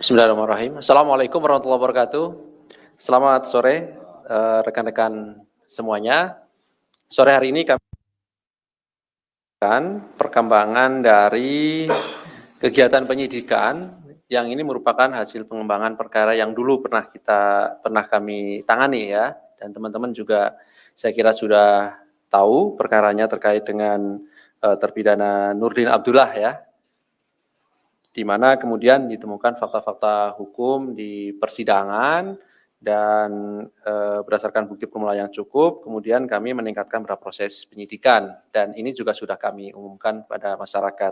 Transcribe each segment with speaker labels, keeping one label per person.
Speaker 1: Bismillahirrahmanirrahim. Assalamualaikum warahmatullahi wabarakatuh. Selamat sore, rekan-rekan semuanya. Sore hari ini kami akan perkembangan dari kegiatan penyidikan yang ini merupakan hasil pengembangan perkara yang dulu pernah kami tangani ya, dan teman-teman juga saya kira sudah tahu perkaranya terkait dengan terpidana Nurdin Abdullah ya, di mana kemudian ditemukan fakta-fakta hukum di persidangan dan berdasarkan bukti permulaan yang cukup, kemudian kami meningkatkan proses penyidikan dan ini juga sudah kami umumkan pada masyarakat.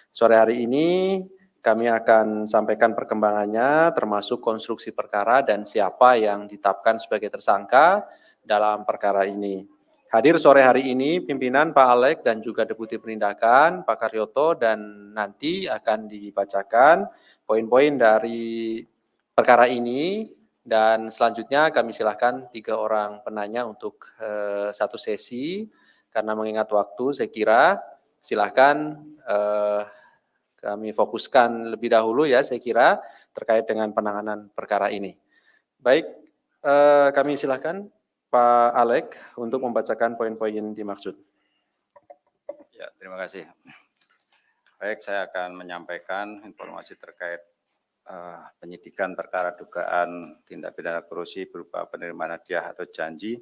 Speaker 1: Sore hari ini kami akan sampaikan perkembangannya termasuk konstruksi perkara dan siapa yang ditetapkan sebagai tersangka dalam perkara ini. Hadir sore hari ini pimpinan Pak Alek dan juga Deputi Penindakan Pak Karyoto, dan nanti akan dibacakan poin-poin dari perkara ini dan selanjutnya kami silakan 3 orang penanya untuk satu sesi. Karena mengingat waktu saya kira silakan kami fokuskan lebih dahulu ya saya kira terkait dengan penanganan perkara ini. Baik, kami silakan Pak Alek untuk membacakan poin-poin dimaksud.
Speaker 2: Ya, terima kasih. Baik, saya akan menyampaikan informasi terkait penyidikan perkara dugaan tindak pidana korupsi berupa penerimaan hadiah atau janji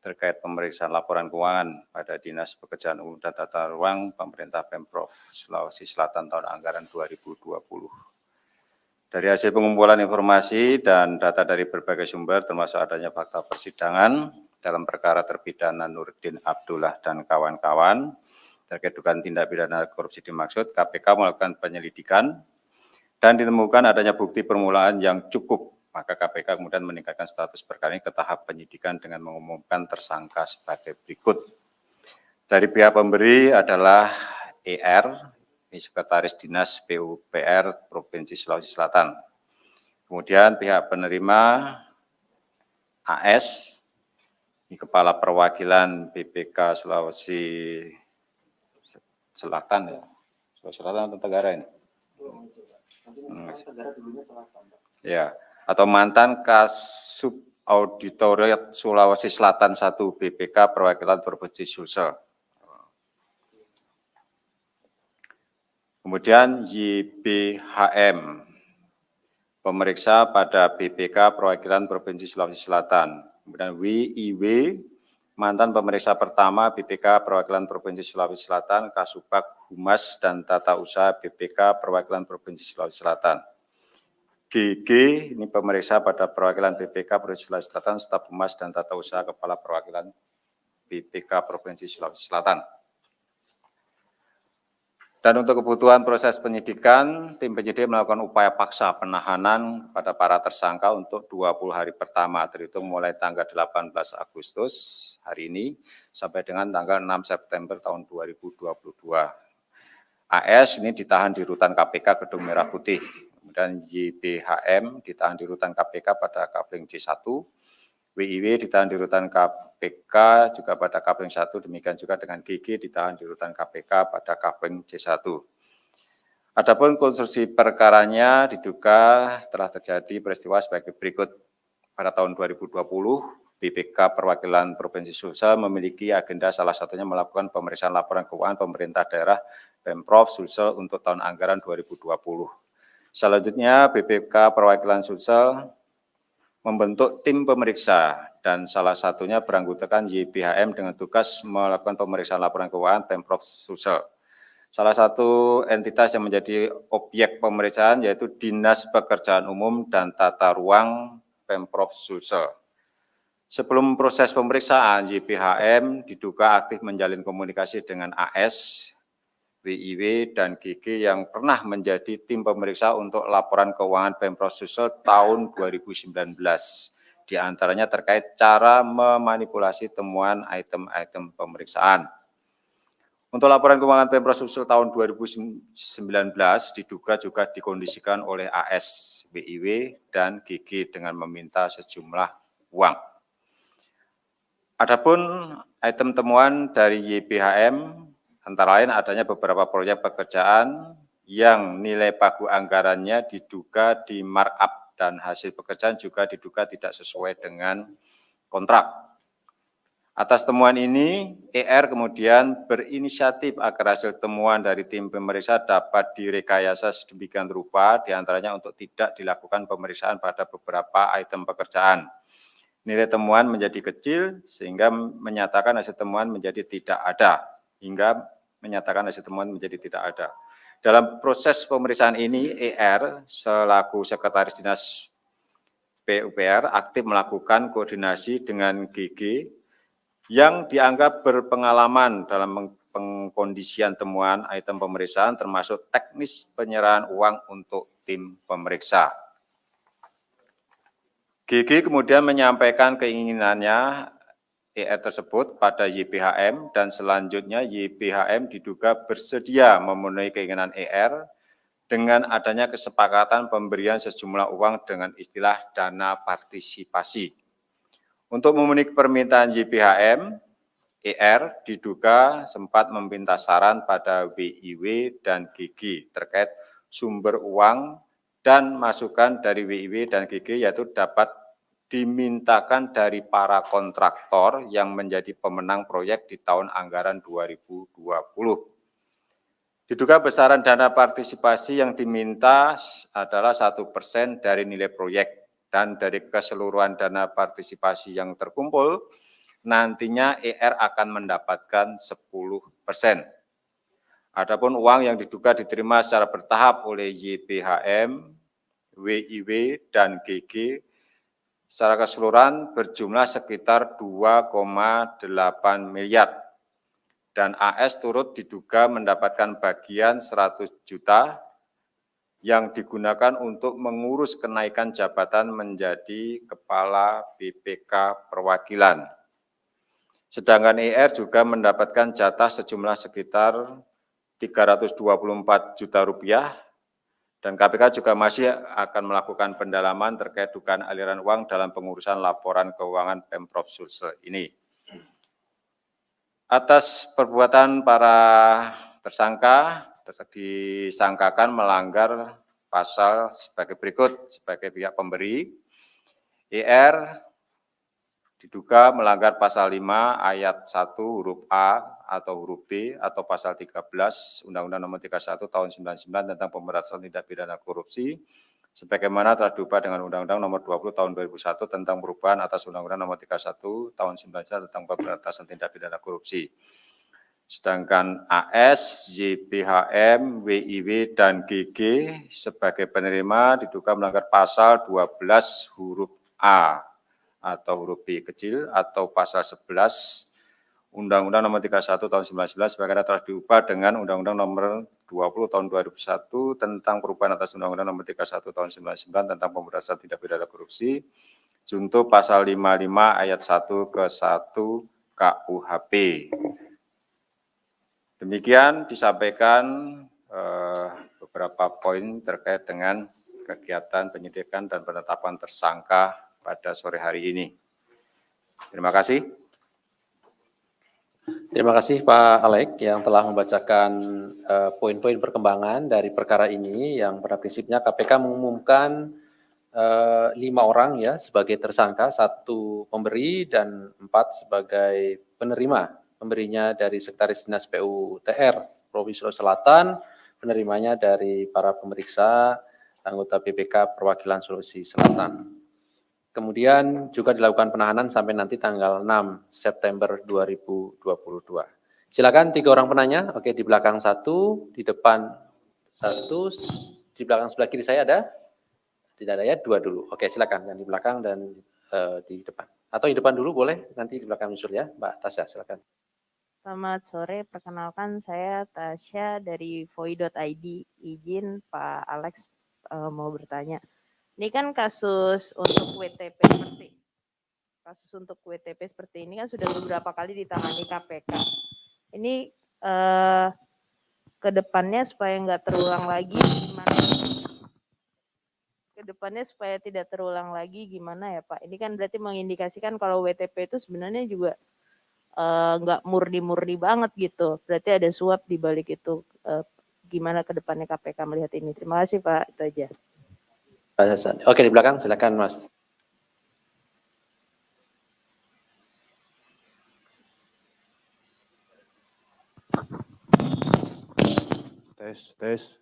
Speaker 2: terkait pemeriksaan laporan keuangan pada Dinas Pekerjaan Umum dan Tata Ruang Pemerintah Pemprov Sulawesi Selatan tahun anggaran 2020. Dari hasil pengumpulan informasi dan data dari berbagai sumber termasuk adanya fakta persidangan dalam perkara terpidana Nurdin Abdullah dan kawan-kawan terkait dugaan tindak pidana korupsi dimaksud, KPK melakukan penyelidikan dan ditemukan adanya bukti permulaan yang cukup. Maka KPK kemudian meningkatkan status perkara ini ke tahap penyidikan dengan mengumumkan tersangka sebagai berikut. Dari pihak pemberi adalah ER, Sekretaris Dinas PUPR Provinsi Sulawesi Selatan. Kemudian pihak penerima AS, Kepala Perwakilan BPK Sulawesi Selatan ya, Sulawesi Selatan atau Tenggara ini? Ya, atau mantan Kasub Auditoriat Sulawesi Selatan 1 BPK Perwakilan Provinsi Sulsel. Kemudian YBHM, pemeriksa pada BPK Perwakilan Provinsi Sulawesi Selatan. Kemudian WIW, mantan pemeriksa pertama BPK Perwakilan Provinsi Sulawesi Selatan, Kasubag Humas dan Tata Usaha BPK Perwakilan Provinsi Sulawesi Selatan. GG, ini pemeriksa pada perwakilan BPK Provinsi Sulawesi Selatan, Staf Humas dan Tata Usaha Kepala Perwakilan BPK Provinsi Sulawesi Selatan. Dan untuk kebutuhan proses penyidikan, tim penyidik melakukan upaya paksa penahanan pada para tersangka untuk 20 hari pertama, terhitung mulai tanggal 18 Agustus hari ini sampai dengan tanggal 6 September tahun 2022. AS ini ditahan di rutan KPK Gedung Merah Putih, kemudian YBHM ditahan di rutan KPK pada Kapling C1, WIW ditahan di rutan KPK juga pada Kapling 1, demikian juga dengan GG ditahan di rutan KPK pada Kapling C1. Adapun konstruksi perkaranya diduga telah terjadi peristiwa sebagai berikut. Pada tahun 2020, BPK Perwakilan Provinsi Sulsel memiliki agenda salah satunya melakukan pemeriksaan laporan keuangan pemerintah daerah Pemprov Sulsel untuk tahun anggaran 2020. Selanjutnya, BPK Perwakilan Sulsel membentuk tim pemeriksa dan salah satunya beranggotakan YBHM dengan tugas melakukan pemeriksaan laporan keuangan Pemprov Sulsel. Salah satu entitas yang menjadi objek pemeriksaan yaitu Dinas Pekerjaan Umum dan Tata Ruang Pemprov Sulsel. Sebelum proses pemeriksaan, YBHM diduga aktif menjalin komunikasi dengan AS, WIW, dan GG yang pernah menjadi tim pemeriksa untuk laporan keuangan Pemprov Sulsel tahun 2019. Di antaranya terkait cara memanipulasi temuan item-item pemeriksaan. Untuk laporan keuangan Pemprov Sulsel tahun 2019 diduga juga dikondisikan oleh AS, WIW, dan GG dengan meminta sejumlah uang. Adapun item temuan dari YBHM antara lain adanya beberapa proyek pekerjaan yang nilai pagu anggarannya diduga di markup dan hasil pekerjaan juga diduga tidak sesuai dengan kontrak. Atas temuan ini, ER kemudian berinisiatif agar hasil temuan dari tim pemeriksa dapat direkayasa sedemikian rupa, diantaranya untuk tidak dilakukan pemeriksaan pada beberapa item pekerjaan. Nilai temuan menjadi kecil sehingga menyatakan hasil temuan menjadi tidak ada, hingga menyatakan hasil temuan menjadi tidak ada. Dalam proses pemeriksaan ini, ER selaku Sekretaris Dinas PUPR aktif melakukan koordinasi dengan GG yang dianggap berpengalaman dalam pengkondisian temuan item pemeriksaan termasuk teknis penyerahan uang untuk tim pemeriksa. GG kemudian menyampaikan keinginannya ER tersebut pada YPHM dan selanjutnya YPHM diduga bersedia memenuhi keinginan ER dengan adanya kesepakatan pemberian sejumlah uang dengan istilah dana partisipasi. Untuk memenuhi permintaan YPHM, ER diduga sempat meminta saran pada WIW dan GG terkait sumber uang dan masukan dari WIW dan GG yaitu dapat dimintakan dari para kontraktor yang menjadi pemenang proyek di tahun anggaran 2020. Diduga besaran dana partisipasi yang diminta adalah 1% dari nilai proyek dan dari keseluruhan dana partisipasi yang terkumpul, nantinya ER akan mendapatkan 10%. Adapun uang yang diduga diterima secara bertahap oleh YPHM, WIW, dan GG secara keseluruhan berjumlah sekitar 2,8 miliar. Dan AS turut diduga mendapatkan bagian 100 juta yang digunakan untuk mengurus kenaikan jabatan menjadi Kepala BPK Perwakilan. Sedangkan ER juga mendapatkan jatah sejumlah sekitar 324 juta rupiah dan KPK juga masih akan melakukan pendalaman terkait dugaan aliran uang dalam pengurusan laporan keuangan Pemprov Sulsel ini. Atas perbuatan para tersangka disangkakan melanggar pasal sebagai berikut. Sebagai pihak pemberi, ER diduga melanggar pasal 5 ayat 1 huruf A atau huruf B atau pasal 13 Undang-Undang Nomor 31 Tahun 99 tentang pemberantasan tindak pidana korupsi sebagaimana telah diubah dengan Undang-Undang Nomor 20 Tahun 2001 tentang perubahan atas Undang-Undang Nomor 31 Tahun 99 tentang pemberantasan tindak pidana korupsi. Sedangkan AS, YPHM, WIW, dan GG sebagai penerima diduga melanggar pasal 12 huruf A atau huruf B kecil atau pasal 11 Undang-Undang Nomor 31 Tahun 1999 sebagaimana telah diubah dengan Undang-Undang Nomor 20 Tahun 2001 tentang perubahan atas Undang-Undang Nomor 31 Tahun 1999 tentang pemberantasan tindak pidana korupsi, junto pasal 55 ayat 1 ke 1 KUHP. Demikian disampaikan beberapa poin terkait dengan kegiatan penyidikan dan penetapan tersangka pada sore hari ini. Terima kasih.
Speaker 1: Terima kasih Pak Alek yang telah membacakan poin-poin perkembangan dari perkara ini yang pada prinsipnya KPK mengumumkan 5 orang ya sebagai tersangka, 1 pemberi dan 4 sebagai penerima. Pemberinya dari Sekretaris Dinas PUTR Provinsi Sulawesi Selatan, penerimanya dari para pemeriksa anggota BPK Perwakilan Sulawesi Selatan. Kemudian juga dilakukan penahanan sampai nanti tanggal 6 September 2022. Silakan 3 orang penanya. Oke, di belakang 1, di depan 1, di belakang sebelah kiri saya ada? Tidak ada ya, 2 dulu. Oke, silakan yang di belakang dan di depan. Atau di depan dulu boleh, nanti di belakang nyusul ya, Mbak Tasya, silakan.
Speaker 3: Selamat sore, perkenalkan saya Tasya dari voi.id. Izin Pak Alex mau bertanya. Ini kan kasus untuk WTP seperti ini kan sudah beberapa kali ditangani KPK. Ini ke depannya supaya nggak terulang lagi gimana? Kedepannya supaya tidak terulang lagi gimana ya Pak? Ini kan berarti mengindikasikan kalau WTP itu sebenarnya juga nggak murni-murni banget gitu. Berarti ada suap di balik itu. gimana ke depannya KPK melihat ini. Terima kasih Pak, itu aja.
Speaker 1: Pak Hasan. Oke, di belakang silakan Mas.
Speaker 4: Tes.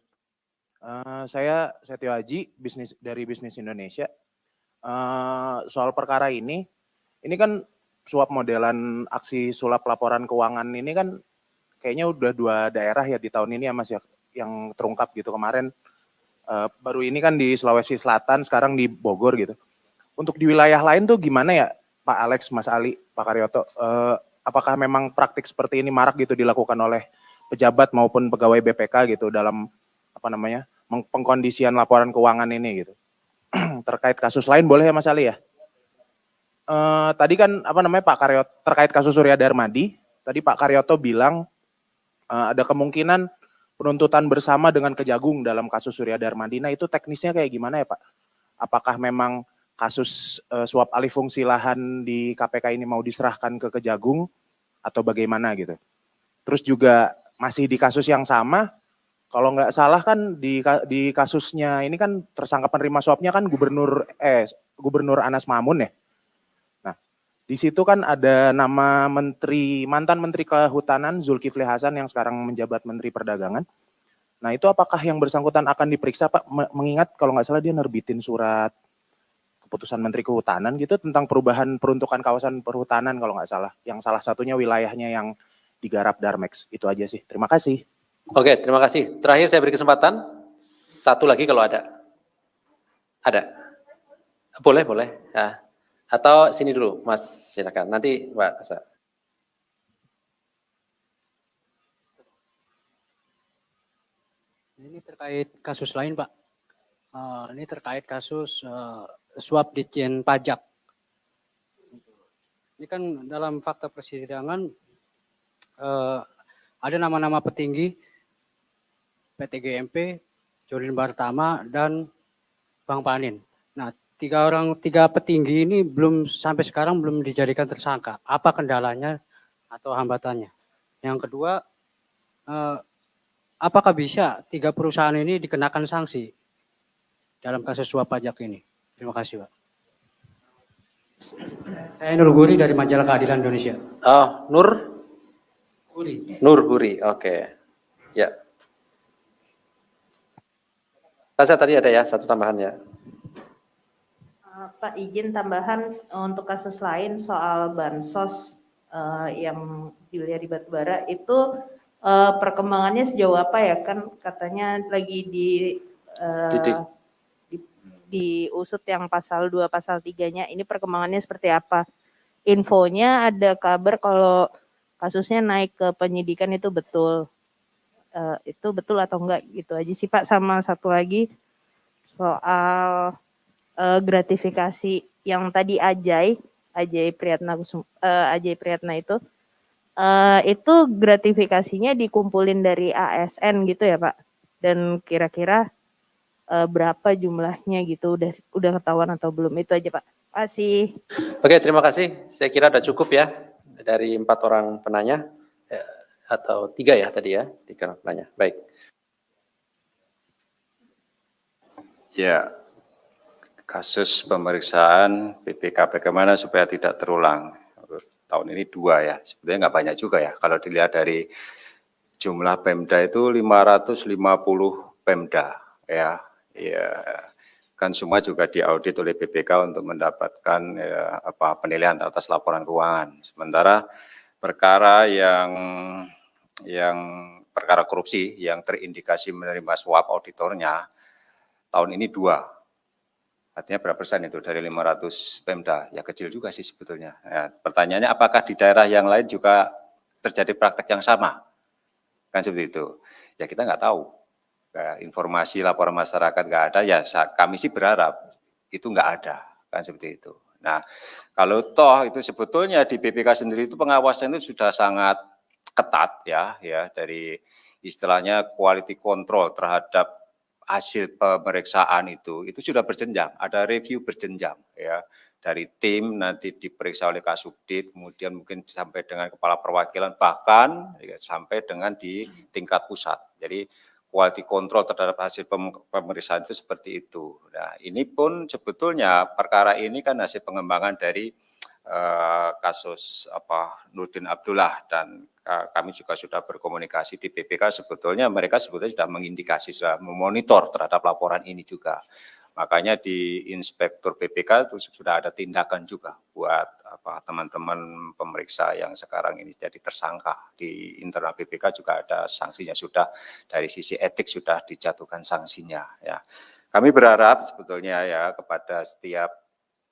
Speaker 4: Saya Setio Haji, dari Bisnis Indonesia. Soal perkara ini kan suap modelan aksi sulap laporan keuangan ini kan kayaknya udah 2 daerah ya di tahun ini ya Mas ya, yang terungkap gitu. Kemarin baru ini kan di Sulawesi Selatan, sekarang di Bogor gitu. Untuk di wilayah lain tuh gimana ya Pak Alex, Mas Ali, Pak Karyoto? Apakah memang praktik seperti ini marak gitu dilakukan oleh pejabat maupun pegawai BPK gitu dalam pengkondisian laporan keuangan ini gitu? Terkait kasus lain boleh ya Mas Ali ya? Tadi kan Pak Karyoto terkait kasus Surya Darmadi, tadi Pak Karyoto bilang ada kemungkinan penuntutan bersama dengan Kejagung dalam kasus Surya Darmadi. Nah itu teknisnya kayak gimana ya Pak? Apakah memang kasus suap alih fungsi lahan di KPK ini mau diserahkan ke Kejagung atau bagaimana gitu? Terus juga masih di kasus yang sama, kalau nggak salah kan di kasusnya ini kan tersangka penerima suapnya kan Gubernur Anas Mamun ya. Nah, di situ kan ada nama mantan Menteri Kehutanan Zulkifli Hasan yang sekarang menjabat Menteri Perdagangan. Nah, itu apakah yang bersangkutan akan diperiksa Pak? Mengingat kalau nggak salah dia nerbitin surat keputusan Menteri Kehutanan gitu tentang perubahan peruntukan kawasan perhutanan kalau nggak salah. Yang salah satunya wilayahnya yang digarap Darmex. Itu aja sih. Terima kasih.
Speaker 1: Oke, terima kasih. Terakhir saya beri kesempatan, satu lagi kalau ada. Ada? Boleh. Ya. Atau sini dulu, Mas, silakan. Nanti Mbak Asa.
Speaker 5: Ini terkait kasus lain, Pak. Ini terkait kasus suap ditjen pajak. Ini kan dalam fakta persidangan ada nama-nama petinggi PT GMP, Jolin Bartama, dan Bang Panin. Nah, tiga petinggi ini sampai sekarang belum dijadikan tersangka. Apa kendalanya atau hambatannya? Yang kedua, apakah bisa 3 perusahaan ini dikenakan sanksi dalam kasus suap pajak ini? Terima kasih, Pak. Saya Nur Guri dari Majalah Keadilan Indonesia.
Speaker 1: Oh, Nur Huri, oke. Ya. Tasya tadi ada ya, satu tambahan ya.
Speaker 3: Pak, izin tambahan untuk kasus lain soal bansos yang di wilayah di Batubara itu perkembangannya sejauh apa ya? Kan katanya lagi diusut yang pasal 2, pasal 3-nya. Ini perkembangannya seperti apa? Infonya ada kabar kalau kasusnya naik ke penyidikan itu betul. Itu betul atau enggak gitu aja sih Pak. Sama satu lagi soal gratifikasi yang tadi Ajay Priyatna itu gratifikasinya dikumpulin dari ASN gitu ya Pak, dan kira-kira berapa jumlahnya gitu, udah ketahuan atau belum? Itu aja Pak. Makasih.
Speaker 1: Oke, terima kasih. Saya kira ada cukup ya dari 4 orang penanya, atau 3 ya tadi ya, 3 orang penanya. Baik.
Speaker 2: Ya, kasus pemeriksaan BPK bagaimana supaya tidak terulang. Tahun ini 2 ya, sebetulnya nggak banyak juga ya. Kalau dilihat dari jumlah Pemda itu 550 Pemda ya. Ya, kan semua juga diaudit oleh BPK untuk mendapatkan penilaian atas laporan keuangan. Sementara perkara yang perkara korupsi yang terindikasi menerima suap auditornya tahun ini 2. Artinya berapa persen itu dari 500 Pemda? Ya kecil juga sih sebetulnya. Ya, pertanyaannya apakah di daerah yang lain juga terjadi praktek yang sama? Kan seperti itu. Ya kita nggak tahu. Informasi laporan masyarakat nggak ada, ya kami sih berharap itu nggak ada. Kan seperti itu. Nah, kalau toh itu sebetulnya di BPK sendiri itu pengawasan itu sudah sangat ketat ya dari istilahnya quality control terhadap hasil pemeriksaan itu sudah berjenjang, ada review berjenjang ya, dari tim nanti diperiksa oleh Kasubdit, kemudian mungkin sampai dengan kepala perwakilan, bahkan ya, sampai dengan di tingkat pusat. Jadi quality control terhadap hasil pemeriksaan itu seperti itu. Nah, ini pun sebetulnya perkara ini kan hasil pengembangan dari kasus Nurdin Abdullah, dan kami juga sudah berkomunikasi di BPK, sebetulnya mereka sebetulnya sudah mengindikasi, sudah memonitor terhadap laporan ini juga. Makanya di Inspektur BPK itu sudah ada tindakan juga buat teman-teman pemeriksa yang sekarang ini jadi tersangka. Di internal BPK juga ada sanksinya, sudah dari sisi etik sudah dijatuhkan sanksinya ya. Kami berharap sebetulnya ya kepada setiap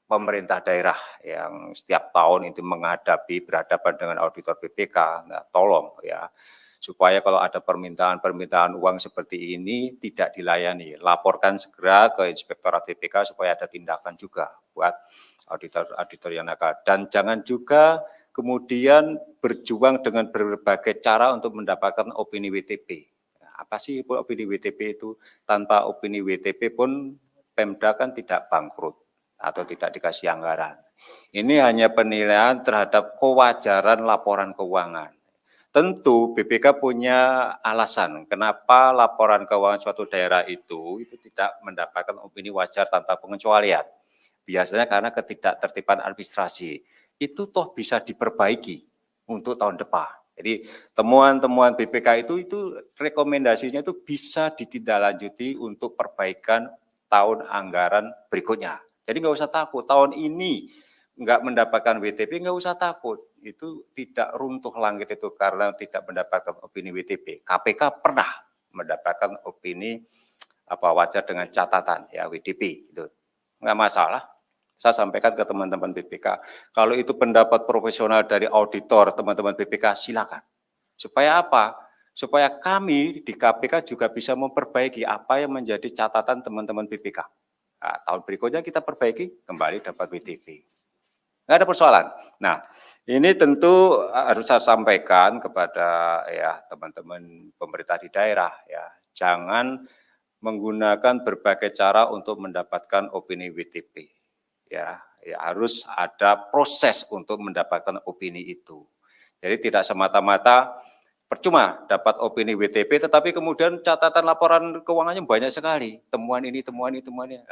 Speaker 2: pemerintah daerah yang setiap tahun itu berhadapan dengan auditor BPK, nah, tolong ya, supaya kalau ada permintaan uang seperti ini tidak dilayani, laporkan segera ke Inspektorat BPK supaya ada tindakan juga buat auditor yang nakal. Dan jangan juga kemudian berjuang dengan berbagai cara untuk mendapatkan opini WTP. Apa sih opini WTP itu? Tanpa opini WTP pun Pemda kan tidak bangkrut atau tidak dikasih anggaran. Ini hanya penilaian terhadap kewajaran laporan keuangan. Tentu BPK punya alasan kenapa laporan keuangan suatu daerah itu tidak mendapatkan opini wajar tanpa pengecualian. Biasanya karena ketidaktertiban administrasi. Itu toh bisa diperbaiki untuk tahun depan. Jadi temuan-temuan BPK itu rekomendasinya itu bisa ditindaklanjuti untuk perbaikan tahun anggaran berikutnya. Jadi nggak usah takut, tahun ini nggak mendapatkan WTP, nggak usah takut. Itu tidak runtuh langit itu karena tidak mendapatkan opini WTP. KPK pernah mendapatkan opini wajar dengan catatan ya WTP, itu nggak masalah. Saya sampaikan ke teman-teman BPK, kalau itu pendapat profesional dari auditor teman-teman BPK silakan. Supaya apa? Supaya kami di KPK juga bisa memperbaiki apa yang menjadi catatan teman-teman BPK. Nah, tahun berikutnya kita perbaiki, kembali dapat WTP. Nggak ada persoalan. Nah, ini tentu harus saya sampaikan kepada ya teman-teman pemerintah di daerah ya, jangan menggunakan berbagai cara untuk mendapatkan opini WTP. Ya harus ada proses untuk mendapatkan opini itu. Jadi tidak semata-mata percuma dapat opini WTP, tetapi kemudian catatan laporan keuangannya banyak sekali. Temuan ini.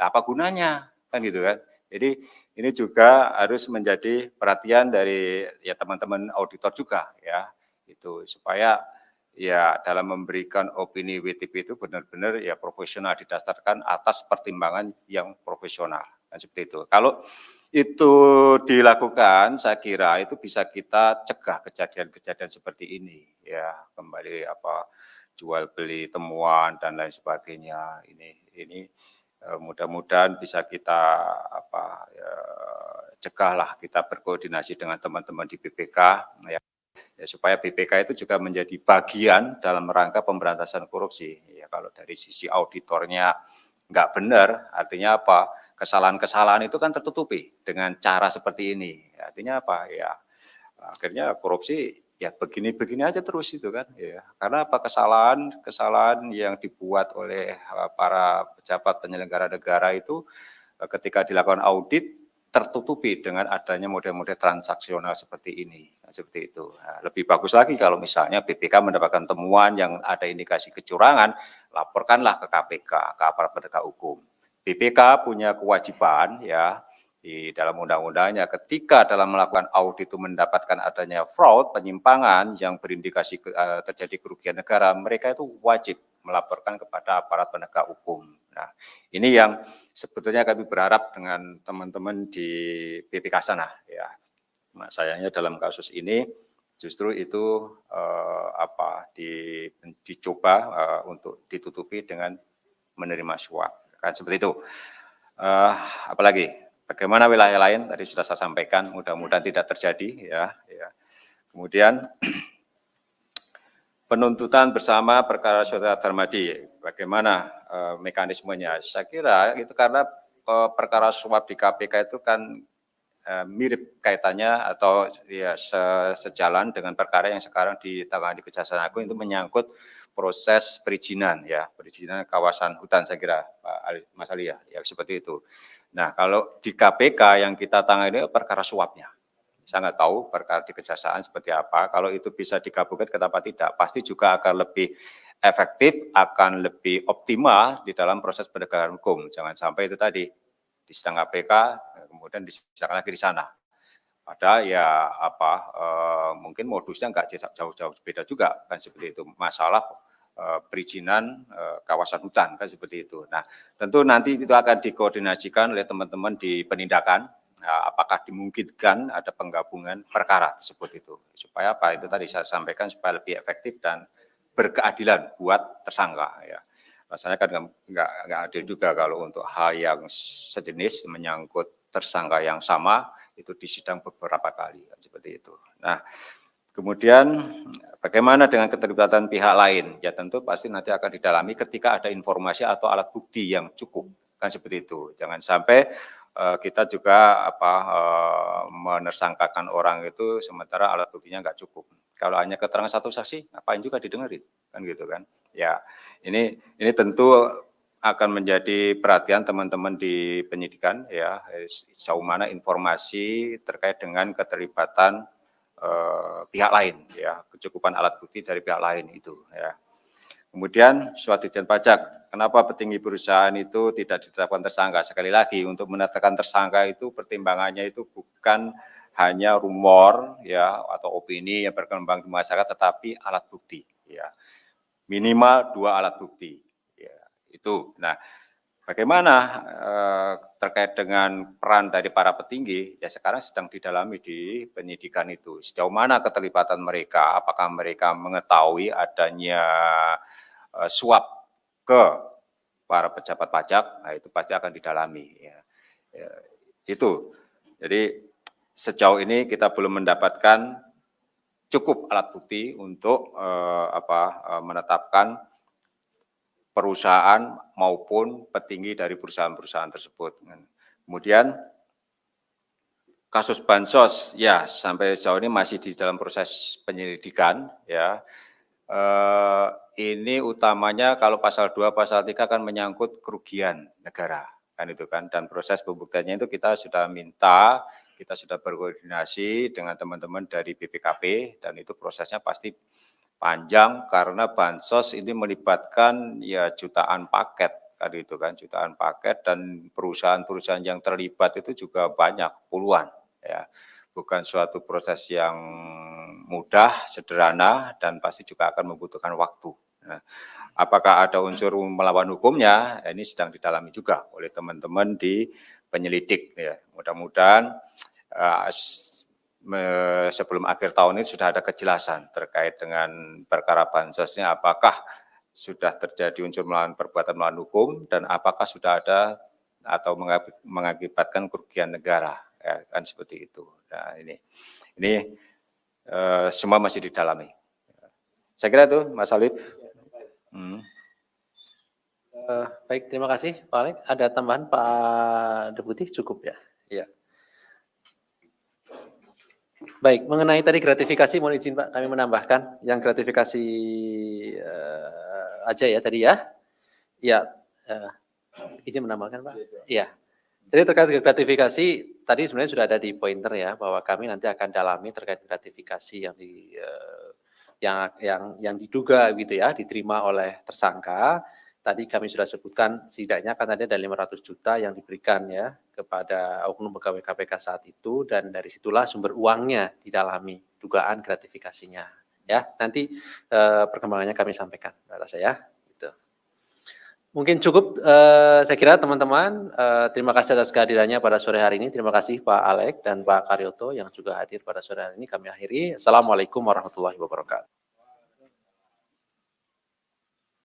Speaker 2: Apa gunanya? Kan gitu kan. Jadi ini juga harus menjadi perhatian dari ya teman-teman auditor juga ya, itu supaya ya dalam memberikan opini WTP itu benar-benar ya profesional, didasarkan atas pertimbangan yang profesional. Kan seperti itu. Kalau itu dilakukan, saya kira itu bisa kita cegah kejadian-kejadian seperti ini ya, kembali jual beli temuan dan lain sebagainya. Ini mudah-mudahan bisa kita cegahlah, kita berkoordinasi dengan teman-teman di BPK ya, supaya BPK itu juga menjadi bagian dalam rangka pemberantasan korupsi. Ya, kalau dari sisi auditornya nggak benar, artinya apa? Kesalahan-kesalahan itu kan tertutupi dengan cara seperti ini. Artinya apa? Ya akhirnya korupsi ya begini-begini aja terus itu kan ya, karena apa, kesalahan yang dibuat oleh para pejabat penyelenggara negara itu ketika dilakukan audit tertutupi dengan adanya model-model transaksional seperti ini, seperti itu. Nah, lebih bagus lagi kalau misalnya BPK mendapatkan temuan yang ada indikasi kecurangan, laporkanlah ke KPK, ke aparat penegak hukum. BPK punya kewajiban ya di dalam undang-undangnya, ketika dalam melakukan audit itu mendapatkan adanya fraud, penyimpangan yang berindikasi terjadi kerugian negara, mereka itu wajib melaporkan kepada aparat penegak hukum. Nah, ini yang sebetulnya kami berharap dengan teman-teman di BPK sana ya. Nah, sayangnya dalam kasus ini justru itu dicoba untuk ditutupi dengan menerima suap, kan seperti itu. Apalagi bagaimana wilayah lain tadi sudah saya sampaikan, mudah-mudahan tidak terjadi ya. Kemudian penuntutan bersama perkara saudara Darmadi, bagaimana mekanismenya? Saya kira itu karena perkara suap di KPK itu kan mirip kaitannya atau ya sejalan dengan perkara yang sekarang ditangani Kejaksaan Agung, itu menyangkut proses perizinan ya, perizinan kawasan hutan, saya kira Pak Mas Ali ya seperti itu. Nah, kalau di KPK yang kita tangani perkara suapnya. Saya nggak tahu perkara di kejaksaan seperti apa. Kalau itu bisa digabungkan, kenapa tidak? Pasti juga akan lebih efektif, akan lebih optimal di dalam proses penegakan hukum. Jangan sampai itu tadi di sidang KPK, kemudian disidang lagi di sana. Padahal ya mungkin modusnya nggak jauh-jauh beda juga kan seperti itu. Masalah perizinan kawasan hutan kan seperti itu. Nah, tentu nanti itu akan dikoordinasikan oleh teman-teman di penindakan. Apakah dimungkinkan ada penggabungan perkara tersebut itu supaya apa itu tadi saya sampaikan supaya lebih efektif dan berkeadilan buat tersangka ya. Rasanya kan nggak adil juga kalau untuk hal yang sejenis menyangkut tersangka yang sama itu disidang beberapa kali kan seperti itu. Nah, kemudian bagaimana dengan keterlibatan pihak lain? Ya tentu pasti nanti akan didalami ketika ada informasi atau alat bukti yang cukup kan seperti itu. Jangan sampai kita juga menersangkakan orang itu sementara alat buktinya nggak cukup. Kalau hanya keterangan satu saksi, ngapain juga didengerin kan gitu kan? Ya ini tentu akan menjadi perhatian teman-teman di penyidikan ya sejauh mana informasi terkait dengan keterlibatan pihak lain ya kecukupan alat bukti dari pihak lain itu ya. Kemudian suatu Ditjen Pajak, kenapa petinggi perusahaan itu tidak ditetapkan tersangka? Sekali lagi untuk menetapkan tersangka itu pertimbangannya itu bukan hanya rumor ya atau opini yang berkembang di masyarakat, tetapi alat bukti ya minimal 2 alat bukti ya itu. Nah, bagaimana terkait dengan peran dari para petinggi ya sekarang sedang didalami di penyidikan itu sejauh mana keterlibatan mereka, apakah mereka mengetahui adanya suap ke para pejabat pajak, nah itu pasti akan didalami ya. Itu jadi sejauh ini kita belum mendapatkan cukup alat bukti untuk menetapkan perusahaan maupun petinggi dari perusahaan-perusahaan tersebut. Kemudian kasus bansos ya sampai sejauh ini masih di dalam proses penyelidikan ya. Ini utamanya kalau pasal 2, pasal 3 kan menyangkut kerugian negara kan itu kan, dan proses pembuktiannya itu kita sudah berkoordinasi dengan teman-teman dari BPKP dan itu prosesnya pasti panjang karena bansos ini melibatkan ya jutaan paket kan itu kan, jutaan paket dan perusahaan-perusahaan yang terlibat itu juga banyak puluhan ya. Bukan suatu proses yang mudah, sederhana, dan pasti juga akan membutuhkan waktu. Nah, apakah ada unsur melawan hukumnya? Ini sedang didalami juga oleh teman-teman di penyelidik. Ya. Mudah-mudahan sebelum akhir tahun ini sudah ada kejelasan terkait dengan perkara bansosnya, apakah sudah terjadi unsur perbuatan melawan hukum, dan apakah sudah ada atau mengakibatkan kerugian negara. Ya, kan seperti itu. Nah, ini semua masih didalami. Saya kira itu, Mas Alif.
Speaker 1: Baik, terima kasih Pak Alek. Ada tambahan Pak Deputi? Cukup ya? Iya. Baik, mengenai tadi gratifikasi, mohon izin Pak, kami menambahkan yang gratifikasi aja ya tadi ya. Iya, izin menambahkan Pak. Iya. Jadi terkait gratifikasi, tadi sebenarnya sudah ada di pointer ya, bahwa kami nanti akan dalami terkait gratifikasi yang diduga gitu ya, diterima oleh tersangka. Tadi kami sudah sebutkan setidaknya kan ada 500 juta yang diberikan ya kepada oknum pegawai KPK saat itu, dan dari situlah sumber uangnya didalami dugaan gratifikasinya ya. Nanti perkembangannya kami sampaikan atas saya. Mungkin cukup saya kira teman-teman. Terima kasih atas kehadirannya pada sore hari ini. Terima kasih Pak Alek dan Pak Karyoto yang juga hadir pada sore hari ini. Kami akhiri. Assalamualaikum warahmatullahi wabarakatuh.